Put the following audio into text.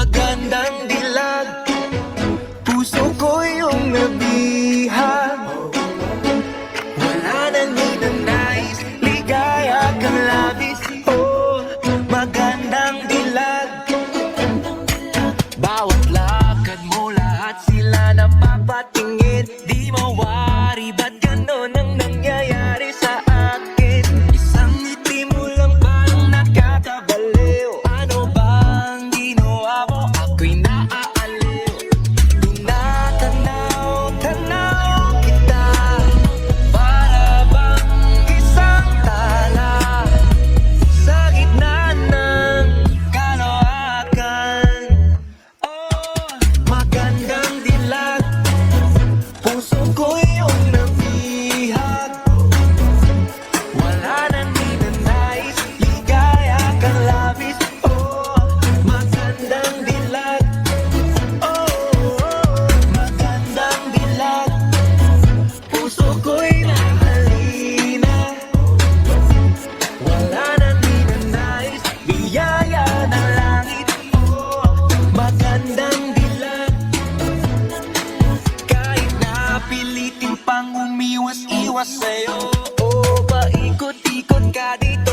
magandang dilag, puso ko yung nabihag. Wala nang ninanais, ligaya kang labis. Oh, magandang dilag. Bawat lakad mo, lahat sila napapatingin. Di mawari, ba't ganon ang nangyayari sa akin? Isang ngiti mo lang parang nakakabaliw. Ano bang ginawa mo? Ako'y naaaliw. Tinatanaw-tanaw kita, para bang isang tala sa gitna ng kalawakan. Oh, magandang dilag, puso ko yung nabihag. Wala nang ninanais, ligaya kang labis. Oh, magandang dilag. Oh, magandang dilag, puso ko'y nahalina. Wala nang ninanais, biyaya ng langit. Oh, magandang dilag. Kahit napilitin pang umiwas-iwas sa'yo, oh, paikot-ikot ka dito